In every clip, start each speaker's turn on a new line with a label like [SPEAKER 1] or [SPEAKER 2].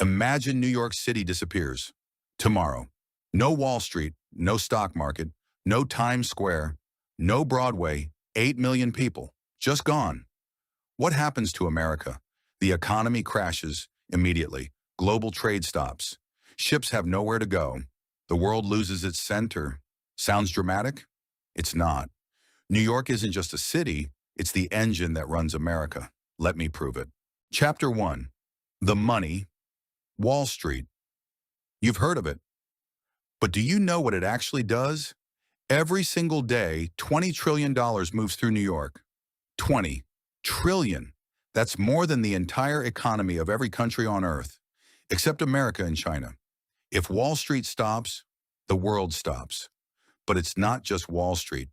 [SPEAKER 1] Imagine New York City disappears tomorrow. No Wall Street, no stock market, no Times Square, no Broadway, 8 million people, just gone. What happens to America? The economy crashes immediately. Global trade stops. Ships have nowhere to go. The world loses its center. Sounds dramatic? It's not. New York isn't just a city, it's the engine that runs America. Let me prove it. Chapter 1. The money. Wall Street. You've heard of it. But do you know what it actually does? Every single day, $20 trillion moves through New York. 20 trillion. That's more than the entire economy of every country on Earth, except America and China. If Wall Street stops, the world stops. But it's not just Wall Street.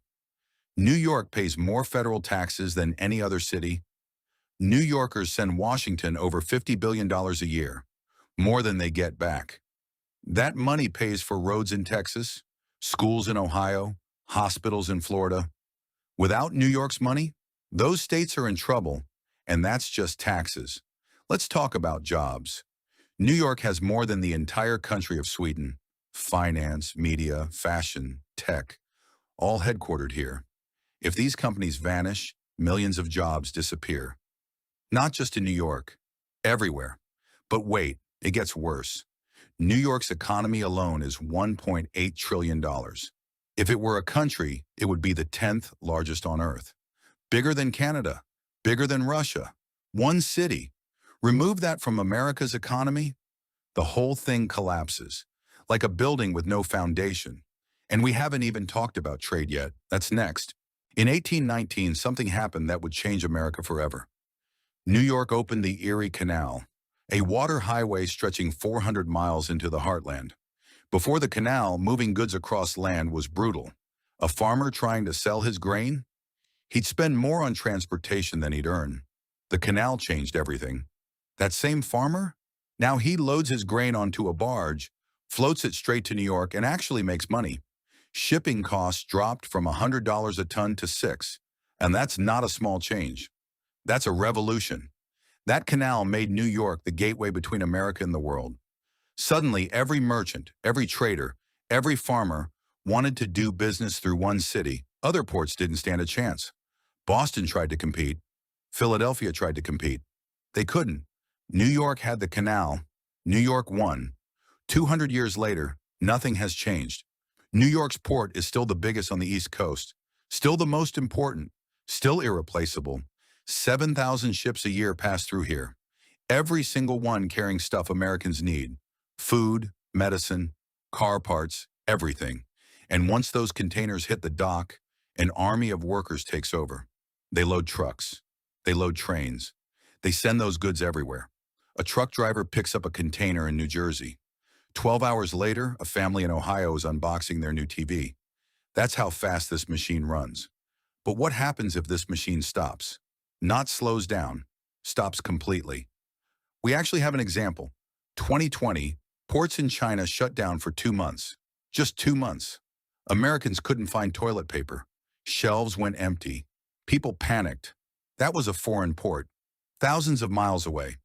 [SPEAKER 1] New York pays more federal taxes than any other city. New Yorkers send Washington over $50 billion a year, more than they get back. That money pays for roads in Texas, schools in Ohio, hospitals in Florida. Without New York's money, those states are in trouble, and that's just taxes. Let's talk about jobs. New York has more than the entire country of Sweden. Finance, media, fashion, tech, all headquartered here. If these companies vanish, millions of jobs disappear. Not just in New York, everywhere. But wait, it gets worse. New York's economy alone is $1.8 trillion. If it were a country, it would be the 10th largest on Earth. Bigger than Canada, bigger than Russia. One city. Remove that from America's economy, the whole thing collapses, like a building with no foundation. And we haven't even talked about trade yet. That's next. In 1819, something happened that would change America forever. New York opened the Erie Canal, a water highway stretching 400 miles into the heartland. Before the canal, moving goods across land was brutal. A farmer trying to sell his grain? He'd spend more on transportation than he'd earn. The canal changed everything. That same farmer? Now he loads his grain onto a barge, floats it straight to New York, and actually makes money. Shipping costs dropped from $100 a ton to $6, and that's not a small change. That's a revolution. That canal made New York the gateway between America and the world. Suddenly, every merchant, every trader, every farmer wanted to do business through one city. Other ports didn't stand a chance. Boston tried to compete. Philadelphia tried to compete. They couldn't. New York had the canal. New York won. 200 years later, nothing has changed. New York's port is still the biggest on the East Coast, still the most important, still irreplaceable. 7,000 ships a year pass through here, every single one carrying stuff Americans need: food, medicine, car parts, everything. And once those containers hit the dock, an army of workers takes over. They load trucks. They load trains. They send those goods everywhere. A truck driver picks up a container in New Jersey. 12 hours later, a family in Ohio is unboxing their new TV. That's how fast this machine runs. But what happens if this machine stops? Not slows down, stops completely. We actually have an example. 2020, ports in China shut down for 2 months. Just 2 months. Americans couldn't find toilet paper. Shelves went empty. People panicked. That was a foreign port, thousands of miles away.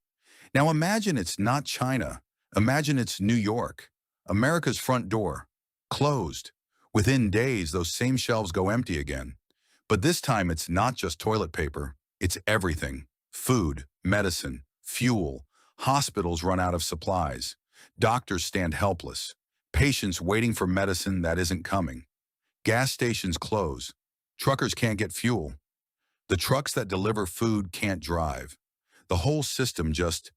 [SPEAKER 1] Now imagine it's not China. Imagine it's New York. America's front door. Closed. Within days, those same shelves go empty again. But this time, it's not just toilet paper. It's everything. Food, medicine, fuel. Hospitals run out of supplies. Doctors stand helpless. Patients waiting for medicine that isn't coming. Gas stations close. Truckers can't get fuel. The trucks that deliver food can't drive. The whole system just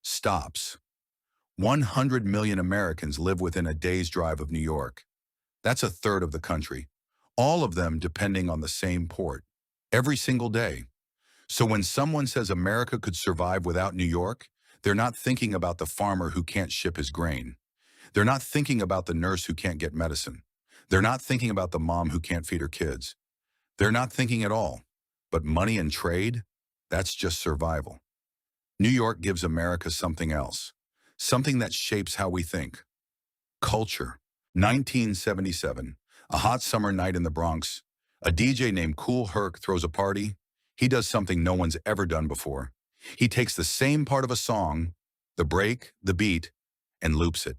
[SPEAKER 1] stops. 100 million Americans live within a day's drive of New York. That's a third of the country. All of them depending on the same port. Every single day. So when someone says America could survive without New York, they're not thinking about the farmer who can't ship his grain. They're not thinking about the nurse who can't get medicine. They're not thinking about the mom who can't feed her kids. They're not thinking at all. But money and trade, that's just survival. New York gives America something else, something that shapes how we think. Culture. 1977, a hot summer night in the Bronx. A DJ named Kool Herc throws a party. He does something no one's ever done before. He takes the same part of a song, The break, the beat, and loops it.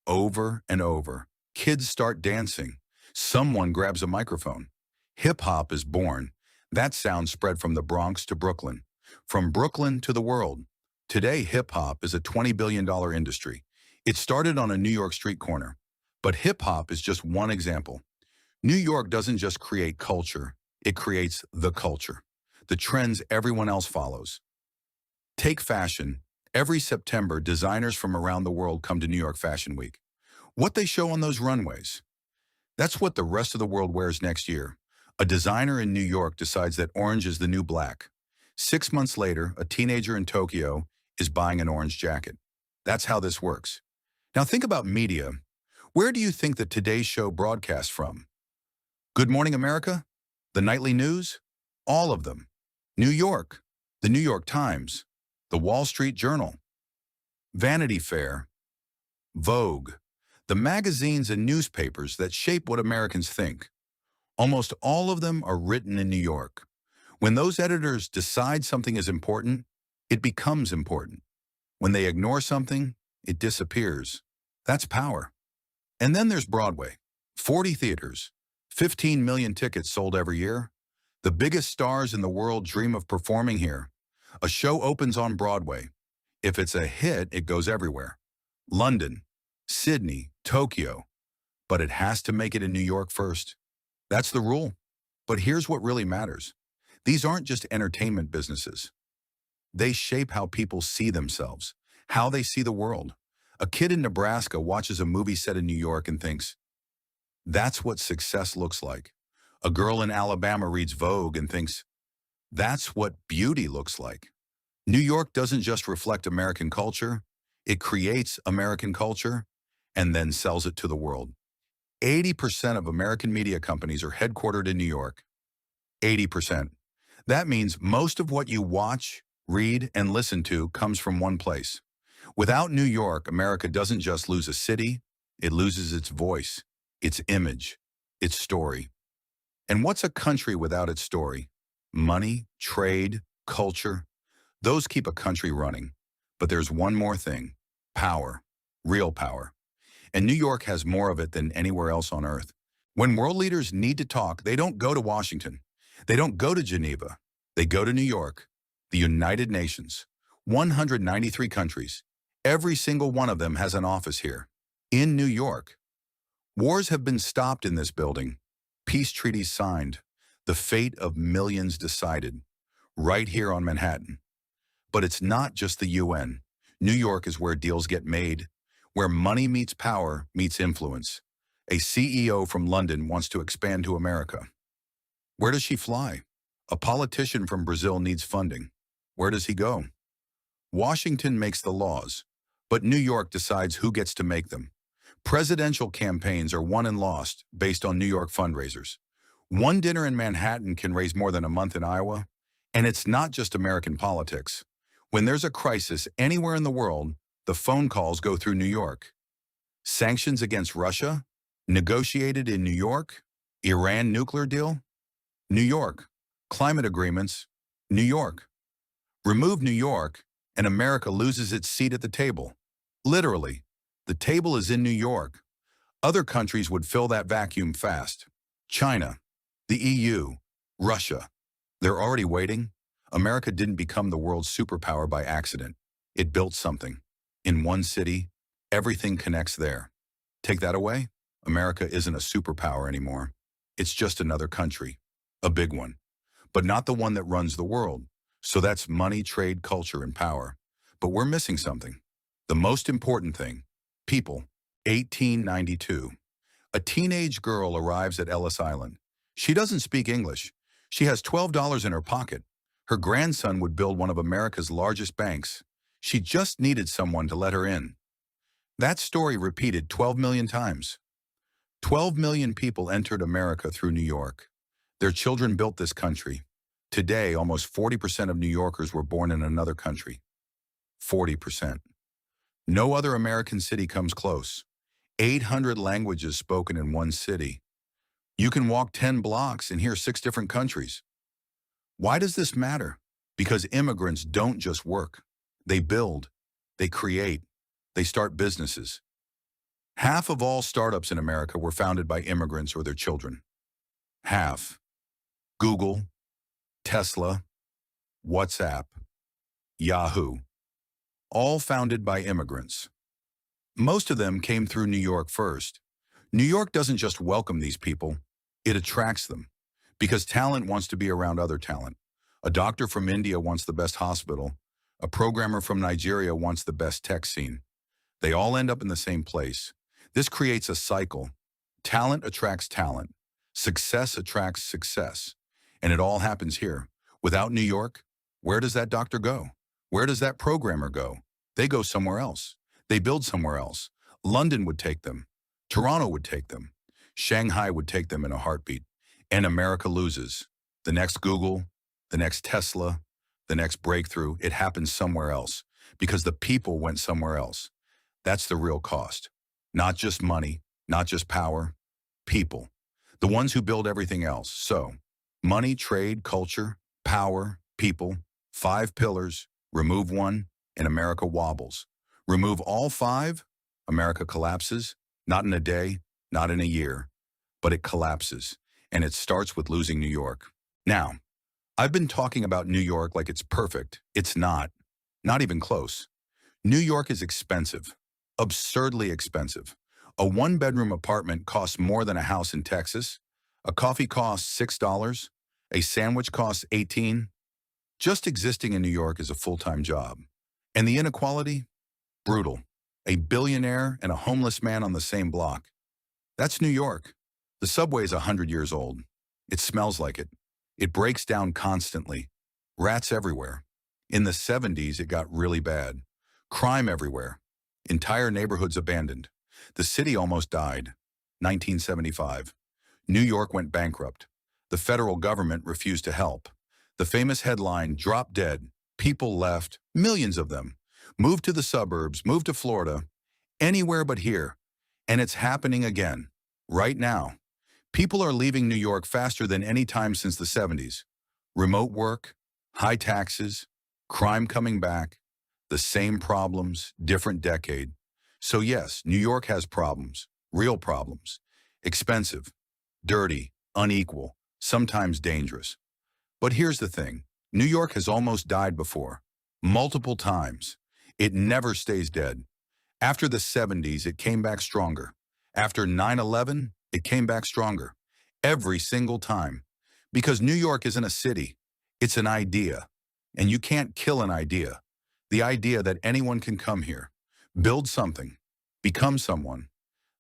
[SPEAKER 1] Over and over. Kids start dancing. Someone grabs a microphone. Hip-hop is born. That sound spread from the Bronx to Brooklyn. From Brooklyn to the world. Today, hip-hop is a $20 billion industry. It started on a New York street corner. But hip-hop is just one example. New York doesn't just create culture, it creates the culture. The trends everyone else follows. Take fashion. Every September, designers from around the world come to New York Fashion Week. What they show on those runways, that's what the rest of the world wears next year. A designer in New York decides that orange is the new black. 6 months later, a teenager in Tokyo is buying an orange jacket. That's how this works. Now think about media. Where do you think that Today's Show broadcasts from? Good Morning America? The Nightly News? All of them. New York, the New York Times, the Wall Street Journal, Vanity Fair, Vogue, the magazines and newspapers that shape what Americans think. Almost all of them are written in New York. When those editors decide something is important, it becomes important. When they ignore something, it disappears. That's power. And then there's Broadway. 40 theaters, 15 million tickets sold every year. The biggest stars in the world dream of performing here. A show opens on Broadway. If it's a hit, it goes everywhere. London, Sydney, Tokyo. But it has to make it in New York first. That's the rule. But here's what really matters. These aren't just entertainment businesses. They shape how people see themselves, how they see the world. A kid in Nebraska watches a movie set in New York and thinks, that's what success looks like. A girl in Alabama reads Vogue and thinks, that's what beauty looks like. New York doesn't just reflect American culture, it creates American culture and then sells it to the world. 80% of American media companies are headquartered in New York. 80%. That means most of what you watch, read, and listen to comes from one place. Without New York, America doesn't just lose a city, it loses its voice, its image, its story. And what's a country without its story? Money, trade, culture. Those keep a country running. But there's one more thing. Power. Real power. And New York has more of it than anywhere else on earth. When world leaders need to talk, they don't go to Washington. They don't go to Geneva. They go to New York, the United Nations. 193 countries. Every single one of them has an office here. In New York. Wars have been stopped in this building. Peace treaties signed. The fate of millions decided. Right here on Manhattan. But it's not just the UN. New York is where deals get made, where money meets power meets influence. A CEO from London wants to expand to America. Where does she fly? A politician from Brazil needs funding. Where does he go? Washington makes the laws, but New York decides who gets to make them. Presidential campaigns are won and lost based on New York fundraisers. One dinner in Manhattan can raise more than a month in Iowa. And it's not just American politics. When there's a crisis anywhere in the world, the phone calls go through New York. Sanctions against Russia? Negotiated in New York? Iran nuclear deal? New York. Climate agreements? New York. Remove New York, and America loses its seat at the table. Literally, the table is in New York. Other countries would fill that vacuum fast. China, the EU, Russia. They're already waiting. America didn't become the world's superpower by accident. It built something. In one city, everything connects there. Take that away, America isn't a superpower anymore. It's just another country, a big one, but not the one that runs the world. So that's money, trade, culture, and power. But we're missing something. The most important thing, people. 1892. A teenage girl arrives at Ellis Island. She doesn't speak English. She has $12 in her pocket. Her grandson would build one of America's largest banks. She just needed someone to let her in. That story repeated 12 million times. 12 million people entered America through New York. Their children built this country. Today, almost 40% of New Yorkers were born in another country. 40%. No other American city comes close. 800 languages spoken in one city. You can walk 10 blocks and hear 6 different countries. Why does this matter? Because immigrants don't just work. They build. They create. They start businesses. Half of all startups in America were founded by immigrants or their children. Half. Google, Tesla, WhatsApp, Yahoo, all founded by immigrants. Most of them came through New York first. New York doesn't just welcome these people, it attracts them. Because talent wants to be around other talent. A doctor from India wants the best hospital. A programmer from Nigeria wants the best tech scene. They all end up in the same place. This creates a cycle. Talent attracts talent. Success attracts success. And it all happens here. Without New York, where does that doctor go? Where does that programmer go? They go somewhere else. They build somewhere else. London would take them. Toronto would take them. Shanghai would take them in a heartbeat. And America loses. The next Google, the next Tesla, the next breakthrough, it happens somewhere else because the people went somewhere else. That's the real cost. Not just money, not just power, people. The ones who build everything else. So, money, trade, culture, power, people, 5 pillars, remove one, and America wobbles. Remove all 5, America collapses, not in a day, not in a year, but it collapses. And it starts with losing New York. Now, I've been talking about New York like it's perfect. It's not. Not even close. New York is expensive. Absurdly expensive. A 1-bedroom apartment costs more than a house in Texas. A coffee costs $6. A sandwich costs $18. Just existing in New York is a full-time job. And the inequality? Brutal. A billionaire and a homeless man on the same block. That's New York. The subway is 100 years old. It smells like it. It breaks down constantly. Rats everywhere. In the 70s, it got really bad. Crime everywhere. Entire neighborhoods abandoned. The city almost died. 1975. New York went bankrupt. The federal government refused to help. The famous headline, "Drop Dead." People left, millions of them. Moved to the suburbs, moved to Florida, anywhere but here. And it's happening again, right now. People are leaving New York faster than any time since the 70s. Remote work, high taxes, crime coming back, the same problems, different decade. So yes, New York has problems, real problems. Expensive, dirty, unequal, sometimes dangerous. But here's the thing, New York has almost died before, multiple times. It never stays dead. After the 70s, it came back stronger. After 9/11, it came back stronger. Every single time. Because New York isn't a city. It's an idea. And you can't kill an idea. The idea that anyone can come here, build something, become someone.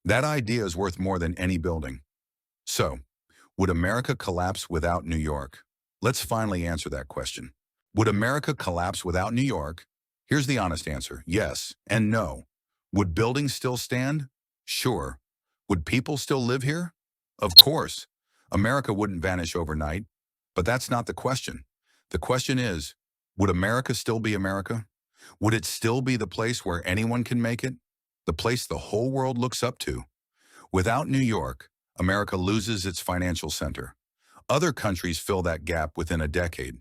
[SPEAKER 1] That idea is worth more than any building. So, would America collapse without New York? Let's finally answer that question. Would America collapse without New York? Here's the honest answer, yes and no. Would buildings still stand? Sure. Would people still live here? Of course. America wouldn't vanish overnight, but that's not the question. The question is, would America still be America? Would it still be the place where anyone can make it? The place the whole world looks up to? Without New York, America loses its financial center. Other countries fill that gap within a decade.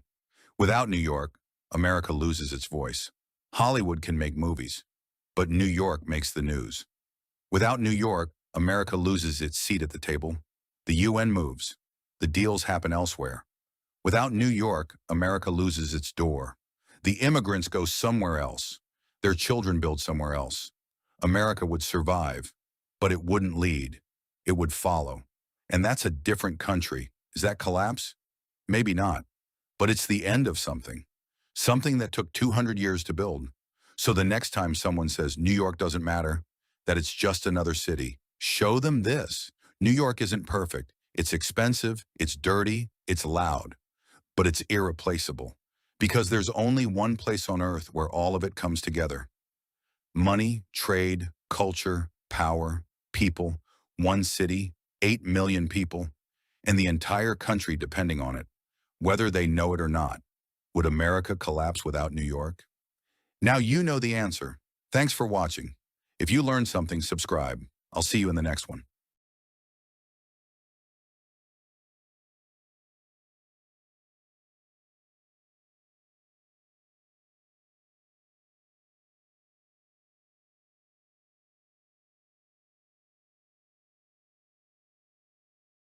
[SPEAKER 1] Without New York, America loses its voice. Hollywood can make movies, but New York makes the news. Without New York, America loses its seat at the table. The UN moves. The deals happen elsewhere. Without New York, America loses its door. The immigrants go somewhere else. Their children build somewhere else. America would survive, but it wouldn't lead. It would follow. And that's a different country. Is that collapse? Maybe not. But it's the end of something. Something that took 200 years to build. So the next time someone says New York doesn't matter, that it's just another city, show them this. New York isn't perfect. It's expensive, it's dirty, it's loud, but it's irreplaceable. Because there's only one place on earth where all of it comes together. Money, trade, culture, power, people, one city, 8 million people, and the entire country depending on it, whether they know it or not. Would America collapse without New York? Now you know the answer. Thanks for watching. If you learned something, subscribe. I'll see you in the next one.